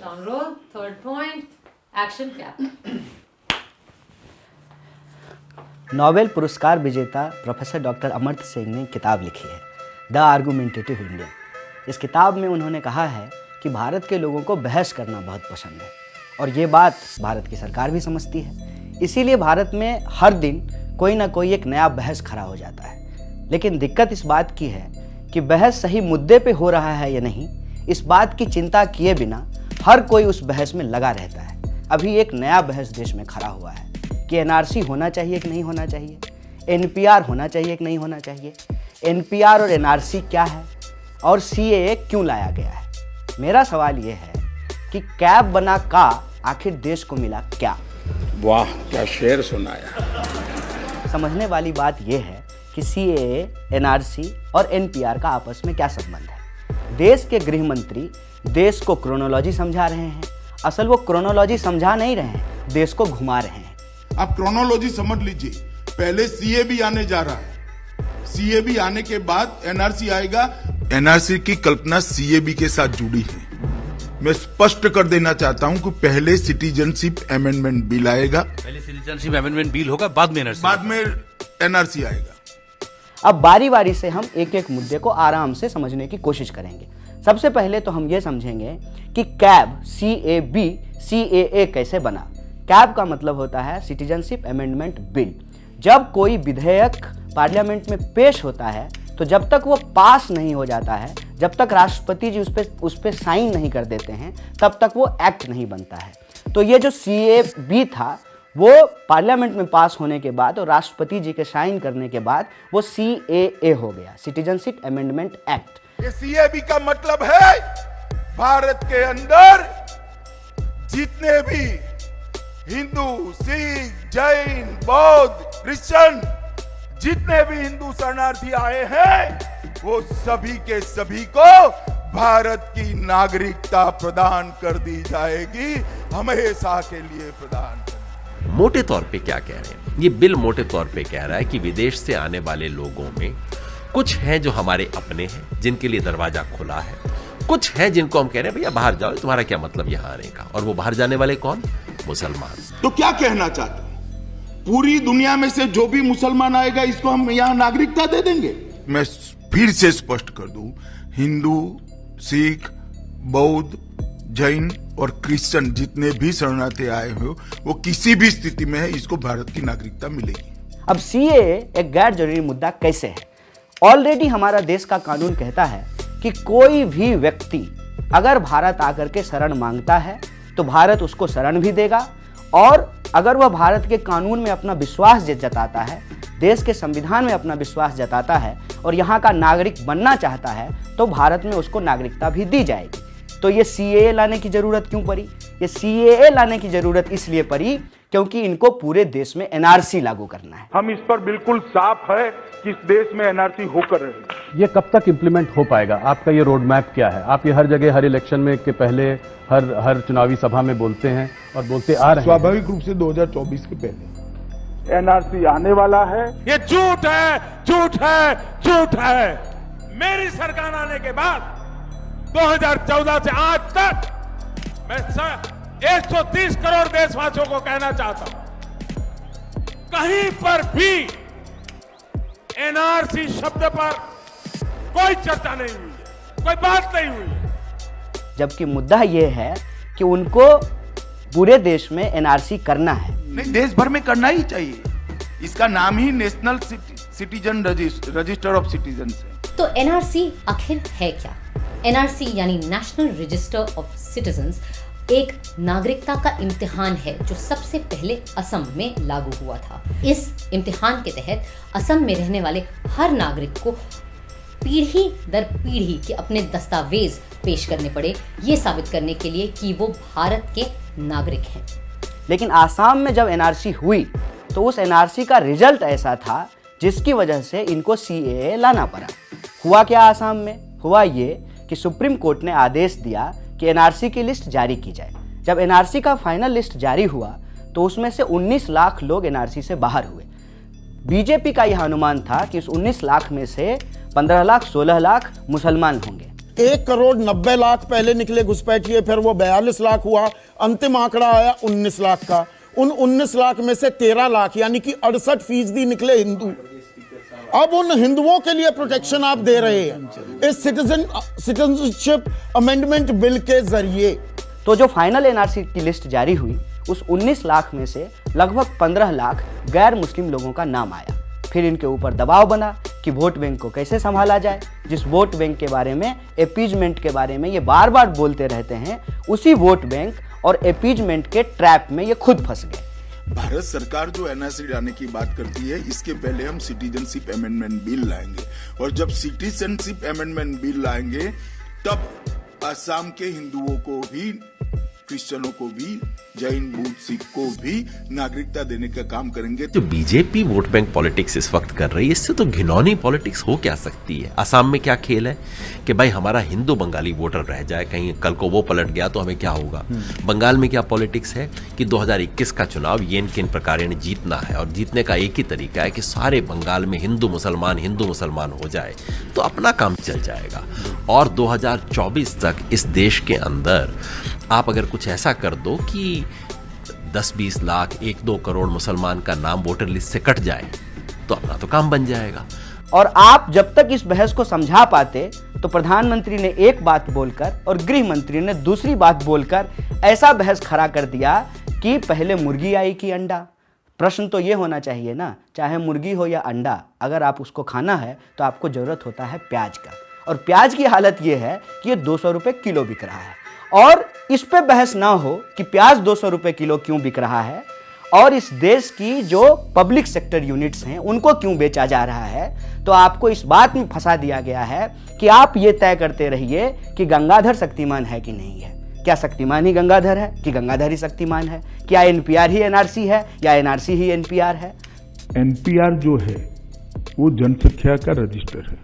On roll. Third point. Action cap. Nobel पुरस्कार विजेता professor doctor Amartya Sen ने किताब लिखी है द आर्गुमेंटेटिव इंडियन। इस किताब में उन्होंने कहा है कि भारत के लोगों को बहस करना बहुत पसंद है और ये बात भारत की सरकार भी समझती है। इसीलिए भारत में हर दिन कोई ना कोई एक नया बहस खड़ा हो जाता है। लेकिन दिक्कत इस बात की है कि बहस सही मुद्दे पे हो रहा है या नहीं, इस बात की चिंता किए बिना हर कोई उस बहस में लगा रहता है। अभी एक नया बहस देश में खड़ा हुआ है कि एनआरसी होना चाहिए कि नहीं होना चाहिए, एनपीआर होना चाहिए कि नहीं होना चाहिए, एनपीआर और एनआरसी क्या है और सीएए क्यों लाया गया है। मेरा सवाल ये है कि कैब बना का आखिर देश को मिला क्या। वाह, क्या शेर सुनाया। समझने वाली बात यह है कि सीएए, एनआरसी और एनपीआर का आपस में क्या संबंध है। देश के गृह मंत्री देश को क्रोनोलॉजी समझा रहे हैं। असल वो क्रोनोलॉजी समझा नहीं रहे हैं, देश को घुमा रहे हैं। आप क्रोनोलॉजी समझ लीजिए, पहले सीए भी आने जा रहा है, सीए भी आने के बाद एनआरसी आएगा। एनआरसी की कल्पना सीएबी के साथ जुड़ी है। मैं स्पष्ट कर देना चाहता हूं कि पहले सिटीजनशिप अमेंडमेंट बिल आएगा, पहले सिटीजनशिप अमेंडमेंट बिल होगा, बाद में एनआरसी आएगा। अब बारी बारी से हम एक एक मुद्दे को आराम से समझने की कोशिश करेंगे। सबसे पहले तो हम ये समझेंगे कि कैब CAB CAA कैसे बना। कैब का मतलब होता है सिटीजनशिप अमेंडमेंट बिल। जब कोई विधेयक पार्लियामेंट में पेश होता है तो जब तक वो पास नहीं हो जाता है, जब तक राष्ट्रपति जी उस पर साइन नहीं कर देते हैं, तब तक वो एक्ट नहीं बनता है। तो ये जो CAB था वो पार्लियामेंट में पास होने के बाद और राष्ट्रपति जी के साइन करने के बाद वो CAA हो गया, सिटीजनशिप अमेंडमेंट एक्ट। ये सीएबी का मतलब है भारत के अंदर जितने भी हिंदू, सिख, जैन, बौद्ध, क्रिश्चियन, जितने भी हिंदू शरणार्थी आए हैं वो सभी के सभी को भारत की नागरिकता प्रदान कर दी जाएगी, हमेशा के लिए प्रदान कर। मोटे तौर पे क्या कह रहे हैं ये बिल? मोटे तौर पे कह रहा है कि विदेश से आने वाले लोगों में कुछ हैं जो हमारे अपने हैं, जिनके लिए दरवाजा खुला है, कुछ हैं जिनको हम कह रहे हैं भैया बाहर जाओ, तुम्हारा क्या मतलब यहां आने का। और वो बाहर जाने वाले कौन? मुसलमान। तो क्या कहना चाहते हैं? पूरी दुनिया में से जो भी मुसलमान आएगा इसको हम यहाँ नागरिकता दे देंगे। मैं फिर से स्पष्ट कर दूं, हिंदू, सिख, बौद्ध, जैन और क्रिश्चियन जितने भी शरणार्थी आए हो वो किसी भी स्थिति में है, इसको भारत की नागरिकता मिलेगी। अब CAA एक गैर जरूरी मुद्दा कैसे है? ऑलरेडी हमारा देश का कानून कहता है कि कोई भी व्यक्ति अगर भारत आकर के शरण मांगता है तो भारत उसको शरण भी देगा, और अगर वह भारत के कानून में अपना विश्वास जताता है, देश के संविधान में अपना विश्वास जताता है और यहाँ का नागरिक बनना चाहता है तो भारत में उसको नागरिकता भी दी जाएगी। तो ये CAA लाने की जरूरत क्यों पड़ी? ये CAA लाने की जरूरत इसलिए पड़ी क्योंकि इनको पूरे देश में एनआरसी लागू करना है। हम इस पर बिल्कुल साफ है कि इस देश में एनआरसी होकर रहेगी। ये कब तक इम्प्लीमेंट हो पाएगा? आपका ये रोड मैप क्या है? आप ये हर जगह, हर इलेक्शन में के पहले, हर चुनावी सभा में बोलते हैं और बोलते आ रहे हैं। स्वाभाविक रूप से 2024 के पहले एनआरसी आने वाला है। ये झूठ है, झूठ है, झूठ है। मेरी सरकार आने के बाद 2014 से आज तक मैं 130 करोड़ देशवासियों को कहना चाहता हूं, कहीं पर भी एनआरसी शब्द पर कोई चर्चा नहीं हुई है, कोई बात नहीं हुई है। जबकि मुद्दा यह है कि उनको पूरे देश में एनआरसी करना है। नहीं, देश भर में करना ही चाहिए। इसका नाम ही national citizen register of citizen है। तो एनआरसी आखिर है क्या? एनआरसी यानी नेशनल रजिस्टर ऑफ सिटीजन्स एक नागरिकता का इम्तिहान है जो सबसे पहले असम में लागू हुआ था। इस इम्तिहान के तहत असम में रहने वाले हर नागरिक को पीढ़ी दर पीढ़ी के अपने दस्तावेज पेश करने पड़े, ये साबित करने के लिए कि वो भारत के नागरिक हैं। लेकिन आसाम में जब एनआरसी हुई तो उस एनआरसी का रिजल्ट ऐसा था जिसकी वजह से इनको CAA लाना पड़ा। हुआ क्या आसाम में? हुआ ये कि सुप्रीम कोर्ट ने आदेश दिया कि एनआरसी की लिस्ट जारी की जाए। जब एनआरसी का फाइनल लिस्ट जारी हुआ तो उसमें से 19 लाख लोग एनआरसी से बाहर हुए। बीजेपी का यह अनुमान था कि उस 19 लाख में से 15 लाख 16 लाख मुसलमान होंगे। 1,90,00,000 पहले निकले घुसपैठिए, फिर वो 42 लाख हुआ, अंतिम आंकड़ा आया 19 लाख का। उन 19 लाख में से 13 लाख यानी कि 68% निकले हिंदू। अब उन हिंदुओं के लिए प्रोटेक्शन आप दे रहे हैं इस सिटीजनशिप अमेंडमेंट बिल के जरिए। तो जो फाइनल एनआरसी की लिस्ट जारी हुई, उस 19 लाख में से लगभग 15 लाख गैर मुस्लिम लोगों का नाम आया। फिर इनके ऊपर दबाव बना कि वोट बैंक को कैसे संभाला जाए। जिस वोट बैंक के बारे में, अपीजमेंट के बारे में ये बार बार बोलते रहते हैं, उसी वोट बैंक और अपीजमेंट के ट्रैप में ये खुद फंस गए। भारत सरकार जो एनआरसी लाने की बात करती है, इसके पहले हम सिटीजनशिप अमेंडमेंट बिल लाएंगे, और जब सिटीजनशिप अमेंडमेंट बिल लाएंगे तब असम के हिंदुओं को भी, क्रिश्चियनों को भी, जैन, बुद्ध, सिख को भी नागरिकता देने का काम करेंगे। जो बीजेपी वोट बैंक पॉलिटिक्स इस वक्त कर रही है, इससे तो घिनौनी पॉलिटिक्स हो क्या सकती है। असम में क्या खेल है कि भाई हमारा हिंदू बंगाली वोटर रह जाए, कहीं कल को वो पलट गया तो हमें क्या होगा। बंगाल में क्या पॉलिटिक्स है कि 2021 का चुनाव ये किन प्रकार ने जीतना है, और जीतने का एक ही तरीका है कि सारे बंगाल में हिंदू मुसलमान हो जाए तो अपना काम चल जाएगा। और 2024 तक इस देश के अंदर आप अगर कुछ ऐसा कर दो कि 10-20 लाख 1-2 करोड़ मुसलमान का नाम वोटर लिस्ट से कट जाए तो अपना तो काम बन जाएगा। और आप जब तक इस बहस को समझा पाते तो प्रधानमंत्री ने एक बात बोलकर और गृह मंत्री ने दूसरी बात बोलकर ऐसा बहस खड़ा कर दिया कि पहले मुर्गी आई कि अंडा। प्रश्न तो ये होना चाहिए ना, चाहे मुर्गी हो या अंडा, अगर आप उसको खाना है तो आपको जरूरत होता है प्याज का। और प्याज की हालत ये है कि ये 200 रुपये किलो बिक रहा है, और इस पे बहस ना हो कि प्याज 200 रुपये किलो क्यों बिक रहा है, और इस देश की जो पब्लिक सेक्टर यूनिट्स हैं उनको क्यों बेचा जा रहा है, तो आपको इस बात में फंसा दिया गया है कि आप ये तय करते रहिए कि गंगाधर शक्तिमान है कि नहीं है। क्या शक्तिमान ही गंगाधर है कि गंगाधर ही शक्तिमान है? क्या एनपीआर ही एनआरसी है या एनआरसी ही एनपीआर है? एनपीआर जो है वो जनसंख्या का रजिस्टर है,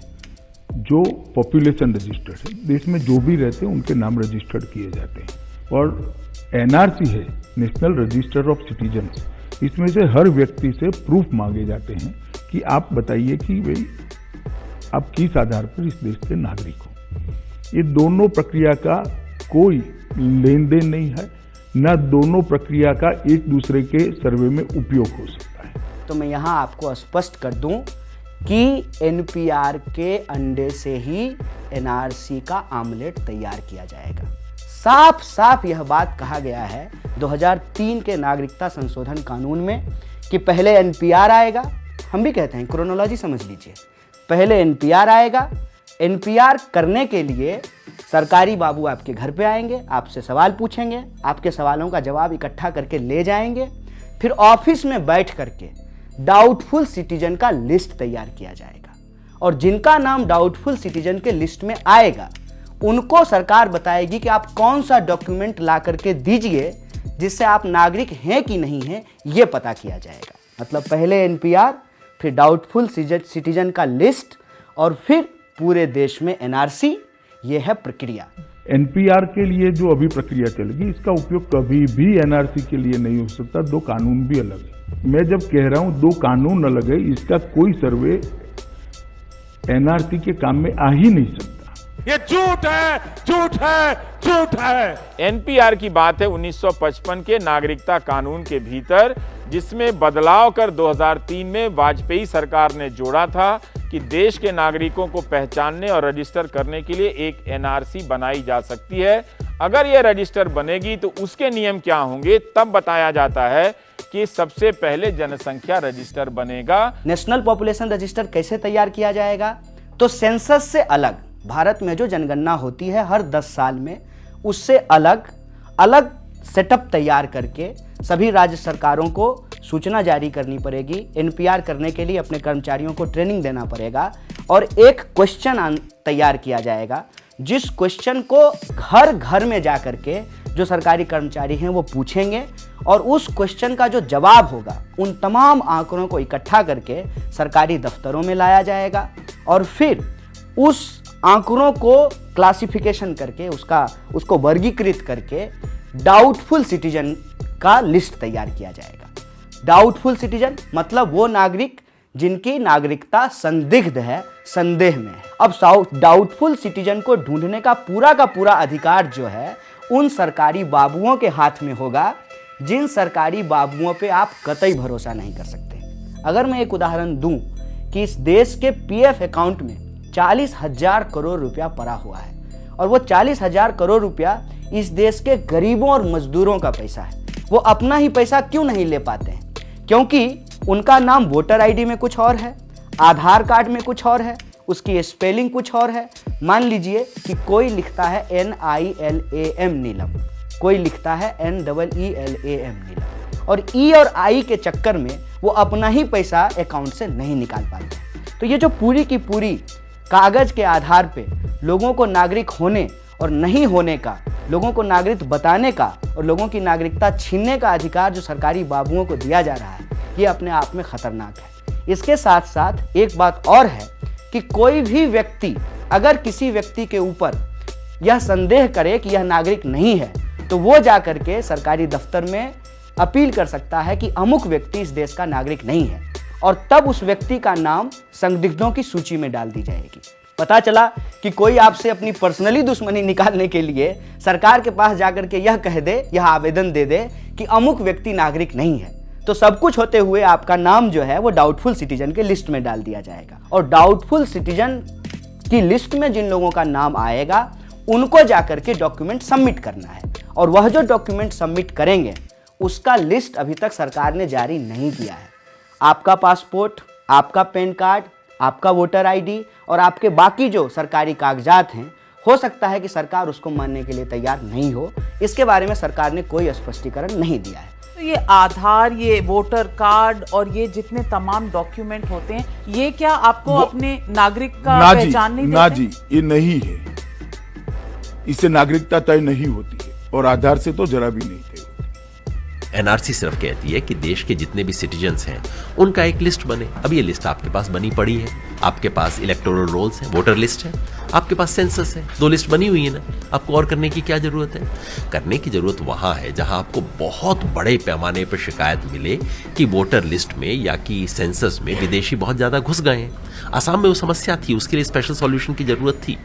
जो पॉपुलेशन रजिस्टर है। देश में जो भी रहते हैं उनके नाम रजिस्टर्ड किए जाते हैं। और एनआरसी है नेशनल रजिस्टर ऑफ सिटीजन्स। इसमें से हर व्यक्ति से प्रूफ मांगे जाते हैं कि आप बताइए कि भाई आप किस आधार पर इस देश के नागरिक हो। ये दोनों प्रक्रिया का कोई लेन देन नहीं है, न दोनों प्रक्रिया का एक दूसरे के सर्वे में उपयोग हो सकता है। तो मैं यहाँ आपको स्पष्ट कर दूं कि एनपीआर के अंडे से ही एनआरसी का आमलेट तैयार किया जाएगा। साफ साफ यह बात कहा गया है 2003 के नागरिकता संशोधन कानून में कि पहले एनपीआर आएगा। हम भी कहते हैं, क्रोनोलॉजी समझ लीजिए, पहले एनपीआर आएगा। एनपीआर करने के लिए सरकारी बाबू आपके घर पे आएंगे, आपसे सवाल पूछेंगे, आपके सवालों का जवाब इकट्ठा करके ले जाएंगे। फिर ऑफिस में बैठ करके डाउटफुल सिटीजन का लिस्ट तैयार किया जाएगा, और जिनका नाम डाउटफुल सिटीजन के लिस्ट में आएगा उनको सरकार बताएगी कि आप कौन सा डॉक्यूमेंट ला करके दीजिए जिससे आप नागरिक हैं कि नहीं हैं, ये पता किया जाएगा। मतलब पहले एनपीआर, फिर डाउटफुल सिटीजन का लिस्ट, और फिर पूरे देश में एनआरसी। ये है प्रक्रिया। एनपीआर के लिए जो अभी प्रक्रिया चलेगी, इसका उपयोग कभी भी एनआरसी के लिए नहीं हो सकता। दो कानून भी अलग है। मैं जब कह रहा हूं दो कानून अलग है, इसका कोई सर्वे एनआरसी के काम में आ ही नहीं सकता। ये झूठ है, झूठ है, झूठ है। एनपीआर की बात है 1955 के नागरिकता कानून के भीतर, जिसमें बदलाव कर 2003 में वाजपेयी सरकार ने जोड़ा था कि देश के नागरिकों को पहचानने और रजिस्टर करने के लिए एक एनआरसी बनाई जा सकती है। अगर यह रजिस्टर बनेगी तो उसके नियम क्या होंगे, तब बताया जाता है कि सबसे पहले जनसंख्या रजिस्टर बनेगा। नेशनल पॉपुलेशन रजिस्टर कैसे तैयार किया जाएगा? तो सेंसस से अलग भारत में जो जनगणना होती है हर 10 साल में, उससे अलग अलग सेटअप तैयार करके सभी राज्य सरकारों को सूचना जारी करनी पड़ेगी। एनपीआर करने के लिए अपने कर्मचारियों को ट्रेनिंग देना पड़ेगा, और एक क्वेश्चन तैयार किया जाएगा जिस क्वेश्चन को घर घर में जा करके जो सरकारी कर्मचारी हैं वो पूछेंगे, और उस क्वेश्चन का जो जवाब होगा उन तमाम आंकड़ों को इकट्ठा करके सरकारी दफ्तरों में लाया जाएगा, और फिर उस आंकड़ों को क्लासिफिकेशन करके उसको वर्गीकृत करके डाउटफुल सिटीजन का लिस्ट तैयार किया जाएगा। डाउटफुल सिटीजन मतलब वो नागरिक जिनकी नागरिकता संदिग्ध है, संदेह में है। अब डाउटफुल सिटीजन को ढूंढने का पूरा अधिकार जो है उन सरकारी बाबुओं के हाथ में होगा जिन सरकारी बाबुओं पे आप कतई भरोसा नहीं कर सकते। अगर मैं एक उदाहरण दूं कि इस देश के पीएफ अकाउंट में 40,000 करोड़ रुपया पड़ा हुआ है और वो 40,000 करोड़ रुपया इस देश के गरीबों और मजदूरों का पैसा है। वो अपना ही पैसा क्यों नहीं ले पाते हैं? क्योंकि उनका नाम वोटर आईडी में कुछ और है, आधार कार्ड में कुछ और है, उसकी स्पेलिंग कुछ और है। मान लीजिए कि कोई लिखता है NILAM नीलम, कोई लिखता है NEELAM नीलम, और ई और आई के चक्कर में वो अपना ही पैसा अकाउंट से नहीं निकाल पाते। तो ये जो पूरी की पूरी कागज के आधार पे लोगों को नागरिक होने और नहीं होने का, लोगों को नागरिक बताने का और लोगों की नागरिकता छीनने का अधिकार जो सरकारी बाबुओं को दिया जा रहा है, ये अपने आप में खतरनाक है। इसके साथ साथ एक बात और है कि कोई भी व्यक्ति अगर किसी व्यक्ति के ऊपर यह संदेह करे कि यह नागरिक नहीं है, तो वो जाकर के सरकारी दफ्तर में अपील कर सकता है कि अमुक व्यक्ति इस देश का नागरिक नहीं है, और तब उस व्यक्ति का नाम संदिग्धों की सूची में डाल दी जाएगी। पता चला कि कोई आपसे अपनी पर्सनली दुश्मनी निकालने के लिए सरकार के पास जाकर के यह कह दे, यह आवेदन दे दे कि अमुक व्यक्ति नागरिक नहीं है, तो सब कुछ होते हुए आपका नाम जो है वो डाउटफुल सिटीजन के लिस्ट में डाल दिया जाएगा। और डाउटफुल सिटीजन की लिस्ट में जिन लोगों का नाम आएगा उनको जाकर के डॉक्यूमेंट सबमिट करना है, और वह जो डॉक्यूमेंट सबमिट करेंगे उसका लिस्ट अभी तक सरकार ने जारी नहीं किया है। आपका पासपोर्ट, आपका पैन कार्ड, आपका वोटर आईडी और आपके बाकी जो सरकारी कागजात हैं, हो सकता है कि सरकार उसको मानने के लिए तैयार नहीं हो। इसके बारे में सरकार ने कोई स्पष्टीकरण नहीं दिया है। तो ये आधार, ये वोटर कार्ड और ये जितने तमाम डॉक्यूमेंट होते हैं, ये क्या आपको अपने नागरिक का पहचान नहीं देते? ना जी, ये नहीं है। इससे नागरिकता तय नहीं होती है और आधार से तो जरा भी नहीं तय होती। एनआरसी सिर्फ कहती है कि देश के जितने भी सिटीजन्स हैं उनका एक लिस्ट बने। अब ये लिस्ट आपके पास बनी पड़ी है, आपके पास इलेक्टोरल रोल्स हैं, वोटर लिस्ट है, आपके पास सेंसस है, 2 लिस्ट बनी हुई है ना। आपको और करने की क्या जरूरत है? करने की जरूरत वहां है जहां आपको बहुत बड़े पैमाने पर शिकायत मिले कि वोटर लिस्ट में या कि सेंसस में विदेशी बहुत ज्यादा घुस गए हैं। आसाम में वो समस्या थी, उसके लिए स्पेशल सॉल्यूशन की जरूरत थी,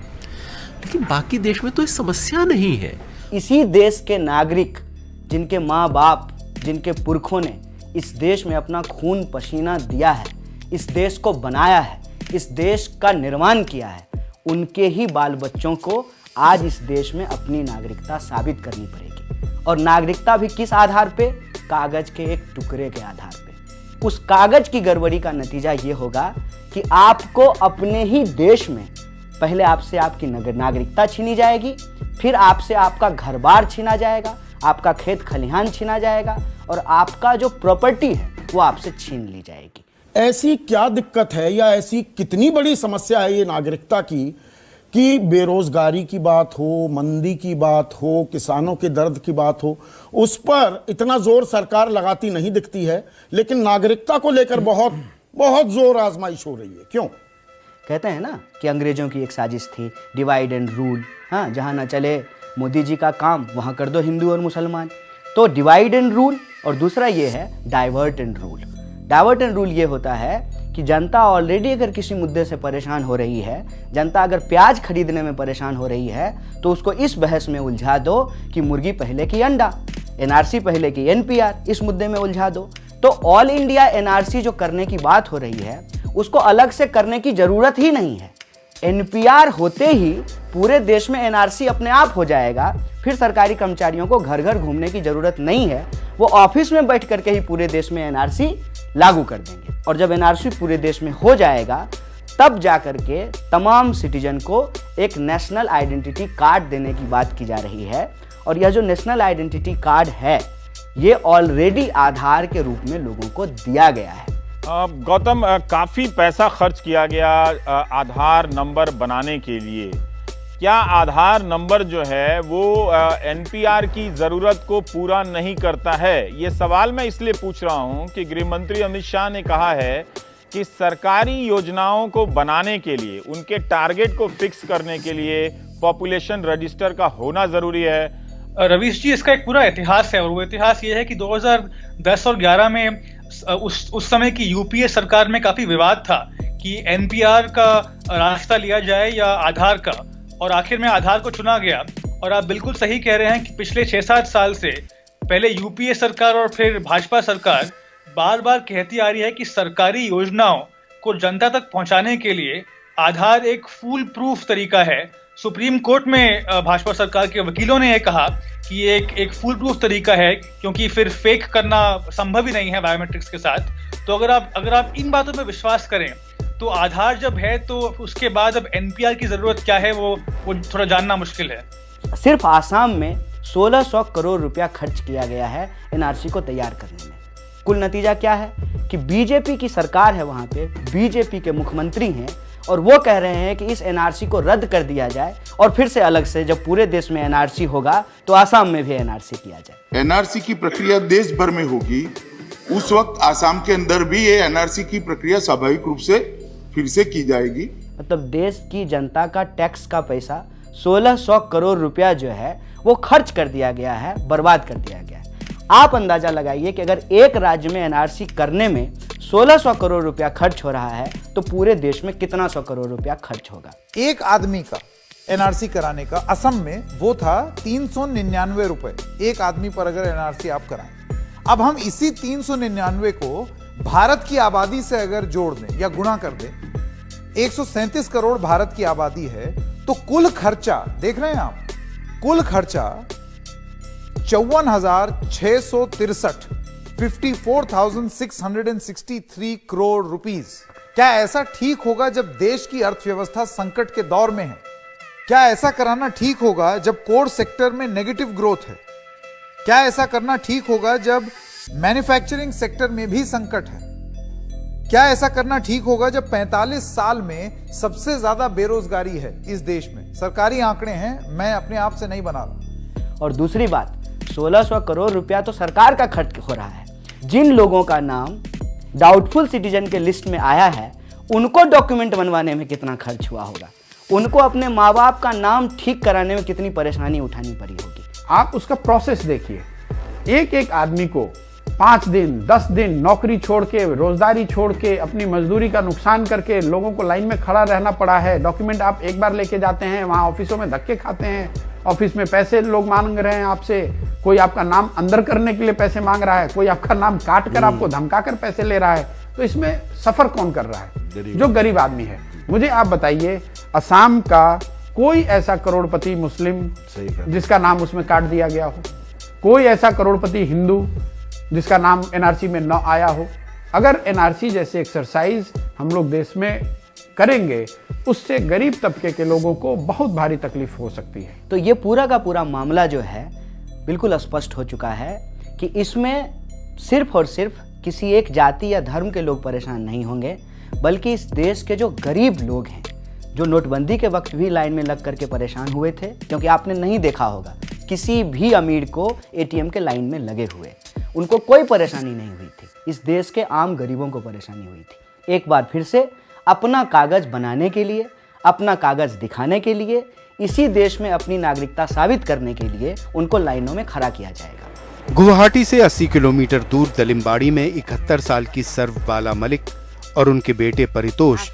लेकिन बाकी देश में तो इस समस्या नहीं है। इसी देश के नागरिक जिनके माँ बाप, जिनके पुरखों ने इस देश में अपना खून पसीना दिया है, इस देश को बनाया है, इस देश का निर्माण किया है, उनके ही बाल बच्चों को आज इस देश में अपनी नागरिकता साबित करनी पड़ेगी। और नागरिकता भी किस आधार पे? कागज के एक टुकड़े के आधार पे। उस कागज की गड़बड़ी का नतीजा ये होगा कि आपको अपने ही देश में पहले आपसे आपकी नागरिकता छीनी जाएगी, फिर आपसे आपका घर बार छीना जाएगा, आपका खेत खलिहान छीना जाएगा, और आपका जो प्रॉपर्टी है वो आपसे छीन ली जाएगी। ऐसी क्या दिक्कत है या ऐसी कितनी बड़ी समस्या है ये नागरिकता की कि बेरोजगारी की बात हो, मंदी की बात हो, किसानों के दर्द की बात हो, उस पर इतना जोर सरकार लगाती नहीं दिखती है, लेकिन नागरिकता को लेकर बहुत बहुत जोर आजमाइश हो रही है। क्यों? कहते हैं ना कि अंग्रेजों की एक साजिश थी, डिवाइड एंड रूल। हाँ, जहाँ ना चले मोदी जी का काम वहाँ कर दो हिंदू और मुसलमान। तो डिवाइड एंड रूल, और दूसरा ये है divert and rule. Divert and rule ये होता है कि जनता ऑलरेडी अगर किसी मुद्दे से परेशान हो रही है, जनता अगर प्याज खरीदने में परेशान हो रही है, तो उसको इस बहस में उलझा दो कि मुर्गी पहले की अंडा, एनआरसी पहले की एनपीआर, इस मुद्दे में उलझा दो। तो ऑल इंडिया एनआरसी जो करने की बात हो रही है उसको अलग से करने की जरूरत ही नहीं है। एनपीआर होते ही पूरे देश में एनआरसी अपने आप हो जाएगा। फिर सरकारी कर्मचारियों को घर घर घूमने की जरूरत नहीं है, वो ऑफिस में बैठ करके ही पूरे देश में एनआरसी लागू कर देंगे। और जब एनआरसी पूरे देश में हो जाएगा तब जाकर के तमाम सिटीजन को एक नेशनल आइडेंटिटी कार्ड देने की बात की जा रही है। और यह जो नेशनल आइडेंटिटी कार्ड है ये ऑलरेडी आधार के रूप में लोगों को दिया गया है। गौतम, काफी पैसा खर्च किया गया आधार नंबर बनाने के लिए। क्या आधार नंबर जो है वो एनपीआर की जरूरत को पूरा नहीं करता है? ये सवाल मैं इसलिए पूछ रहा हूं कि गृह मंत्री अमित शाह ने कहा है कि सरकारी योजनाओं को बनाने के लिए, उनके टारगेट को फिक्स करने के लिए पॉपुलेशन रजिस्टर का होना जरूरी है। रवीश जी, इसका एक पूरा इतिहास है, और वो इतिहास ये है कि 2010 और 11 में उस समय की यूपीए सरकार में काफी विवाद था कि एनपीआर का रास्ता लिया जाए या आधार का, और आखिर में आधार को चुना गया। और आप बिल्कुल सही कह रहे हैं कि पिछले 6-7 साल से पहले यूपीए सरकार और फिर भाजपा सरकार बार बार कहती आ रही है कि सरकारी योजनाओं को जनता तक पहुंचाने के लिए आधार एक फूल प्रूफ तरीका है। सुप्रीम कोर्ट में भाजपा सरकार के वकीलों ने यह कहा कि ये एक फूल प्रूफ तरीका है, क्योंकि फिर फेक करना संभव ही नहीं है बायोमेट्रिक्स के साथ। तो अगर आप इन बातों में विश्वास करें तो आधार जब है तो उसके बाद अब एनपीआर की जरूरत क्या है वो थोड़ा जानना मुश्किल है। सिर्फ आसाम में 1600 करोड़ रुपया खर्च किया गया है एनआरसी को तैयार करने में। कुल नतीजा क्या है कि बीजेपी की सरकार है, वहां पे बीजेपी के मुख्यमंत्री हैं और वो कह रहे हैं कि इस एनआरसी को रद्द कर दिया जाए और फिर से अलग से जब पूरे देश में एनआरसी होगा तो आसाम में भी एनआरसी किया जाए। एनआरसी की प्रक्रिया देश भर में होगी, उस वक्त आसाम के अंदर भी ये एनआरसी की प्रक्रिया स्वाभाविक रूप से फिर से की जाएगी। मतलब देश की जनता का टैक्स का पैसा 1600 करोड़ रुपया जो है वो खर्च कर दिया गया है, बर्बाद कर दिया गया है। आप अंदाजा लगाइए कि अगर एक राज्य में एनआरसी करने में 1600 करोड़ रुपया खर्च हो रहा है तो पूरे देश में कितना 100 करोड़ रुपया खर्च होगा। एक आदमी का एनआरसी कराने का असम में वो था 399 रुपए एक आदमी पर, अगर एनआरसी आप कराएं। अब हम इसी 399 को भारत की आबादी से अगर जोड़ दें या गुणा कर दें, 137 करोड़ भारत की आबादी है, तो कुल खर्चा देख रहे हैं आप, कुल खर्चा 54,663 54,663 करोड़ रुपीस। क्या ऐसा ठीक होगा जब देश की अर्थव्यवस्था संकट के दौर में है? क्या ऐसा कराना ठीक होगा जब कोर सेक्टर में नेगेटिव ग्रोथ है? क्या ऐसा करना ठीक होगा जब मैन्युफैक्चरिंग सेक्टर में भी संकट है? क्या ऐसा करना ठीक होगा जब 45 साल में सबसे ज्यादा बेरोजगारी है इस देश में? सरकारी आंकड़े हैं, मैं अपने आप से नहीं बना रहा। और दूसरी बात, 1600 करोड़ रुपया तो सरकार का खर्च हो रहा है। जिन लोगों का नाम डाउटफुल सिटीजन के लिस्ट में आया है उनको डॉक्यूमेंट बनवाने में कितना खर्च हुआ होगा, उनको अपने माँ बाप का नाम ठीक कराने में कितनी परेशानी उठानी पड़ी होगी। आप उसका प्रोसेस देखिए, एक एक आदमी को 5 दिन 10 दिन नौकरी छोड़ के, रोजगारी छोड़ के, अपनी मजदूरी का नुकसान करके लोगों को लाइन में खड़ा रहना पड़ा है। डॉक्यूमेंट आप एक बार लेके जाते हैं, वहाँ ऑफिसों में धक्के खाते हैं, ऑफिस में पैसे लोग मांग रहे हैं आपसे, कोई आपका नाम अंदर करने के लिए पैसे मांग रहा है, कोई आपका नाम काट कर आपको धमका कर पैसे ले रहा है। तो इसमें सफर कौन कर रहा है? जो गरीब आदमी है। मुझे आप बताइए, असम का कोई ऐसा करोड़पति मुस्लिम जिसका नाम उसमें काट दिया गया हो? कोई ऐसा करोड़पति हिंदू जिसका नाम एनआरसी में न आया हो? अगर एनआरसी जैसे एक्सरसाइज हम लोग देश में करेंगे, उससे गरीब तबके के लोगों को बहुत भारी तकलीफ हो सकती है। तो ये पूरा का पूरा मामला जो है बिल्कुल स्पष्ट हो चुका है कि इसमें सिर्फ और सिर्फ किसी एक जाति या धर्म के लोग परेशान नहीं होंगे, बल्कि इस देश के जो गरीब लोग हैं, जो नोटबंदी के वक्त भी लाइन में लग करके परेशान हुए थे, क्योंकि आपने नहीं देखा होगा किसी भी अमीर को एटीएम के लाइन में लगे हुए, उनको कोई परेशानी नहीं हुई थी। इस देश के आम गरीबों को परेशानी हुई थी। एक बार फिर से अपना कागज बनाने के लिए, अपना कागज दिखाने के लिए, इसी देश में अपनी नागरिकता साबित करने के लिए उनको लाइनों में खड़ा किया जाएगा। गुवाहाटी से 80 किलोमीटर दूर दलिम्बाड़ी में 71 साल की सर्वबाला मलिक और उनके बेटे परितोष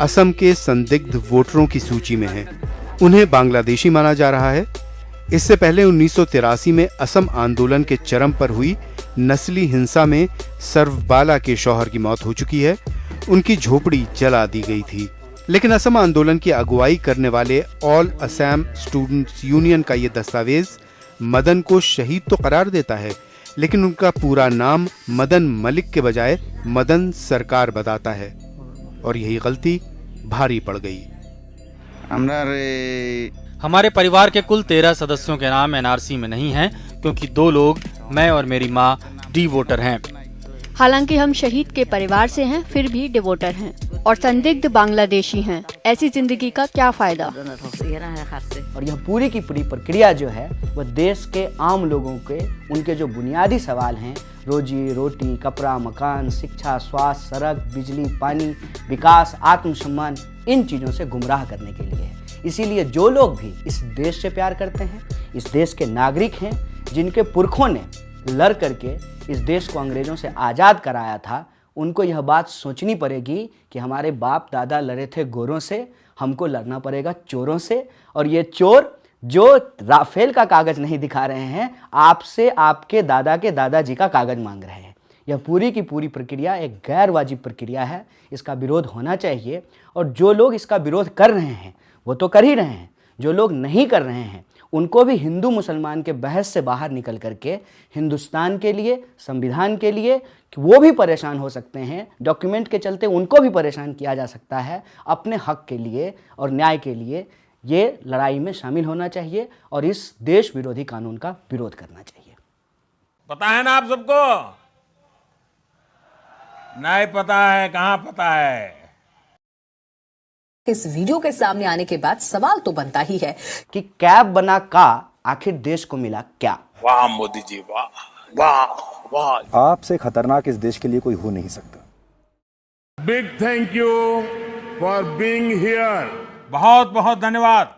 असम के संदिग्ध वोटरों की सूची में हैं। उन्हें बांग्लादेशी माना जा रहा है। इससे पहले 1983 में असम आंदोलन के चरम पर हुई नस्ली हिंसा में सर्वबाला के शौहर की मौत हो चुकी है। उनकी झोपड़ी जला दी गई थी। लेकिन असम आंदोलन की अगुवाई करने वाले ऑल असम स्टूडेंट्स यूनियन का ये दस्तावेज मदन को शहीद तो करार देता है, लेकिन उनका पूरा नाम मदन मलिक के बजाय मदन सरकार बताता है, और यही गलती भारी पड़ गई। हमारे परिवार के कुल 13 सदस्यों के नाम एनआरसी में नहीं हैं, क्योंकि 2 लोग, मैं और मेरी माँ, डी वोटर हैं। हालांकि हम शहीद के परिवार से हैं, फिर भी डिवोटर हैं और संदिग्ध बांग्लादेशी हैं। ऐसी जिंदगी का क्या फायदा? और यह पूरी की पूरी प्रक्रिया जो है वह देश के आम लोगों के उनके जो बुनियादी सवाल हैं, रोजी रोटी, कपड़ा, मकान, शिक्षा, स्वास्थ्य, सड़क, बिजली, पानी, विकास, आत्मसम्मान, इन चीज़ों से गुमराह करने के लिए है। इसीलिए जो लोग भी इस देश से प्यार करते हैं, इस देश के नागरिक हैं, जिनके पुरखों ने लड़ करके इस देश को अंग्रेजों से आज़ाद कराया था, उनको यह बात सोचनी पड़ेगी कि हमारे बाप दादा लड़े थे गोरों से, हमको लड़ना पड़ेगा चोरों से। और ये चोर जो राफेल का कागज नहीं दिखा रहे हैं, आपसे आपके दादा के दादाजी का कागज मांग रहे हैं। यह पूरी की पूरी प्रक्रिया एक गैर वाजिब प्रक्रिया है, इसका विरोध होना चाहिए। और जो लोग इसका विरोध कर रहे हैं वो तो कर ही रहे हैं, जो लोग नहीं कर रहे हैं उनको भी हिंदू मुसलमान के बहस से बाहर निकल करके हिंदुस्तान के लिए, संविधान के लिए वो भी परेशान हो सकते हैं। डॉक्यूमेंट के चलते उनको भी परेशान किया जा सकता है। अपने हक के लिए और न्याय के लिए ये लड़ाई में शामिल होना चाहिए और इस देश विरोधी कानून का विरोध करना चाहिए। पता है ना आप सबको? नहीं पता है? कहां पता है? इस वीडियो के सामने आने के बाद सवाल तो बनता ही है कि कैब बना का आखिर देश को मिला क्या? वाह मोदी जी, वाह वाह वाह। आपसे खतरनाक इस देश के लिए कोई हो नहीं सकता। Big thank you for being here. बहुत बहुत धन्यवाद।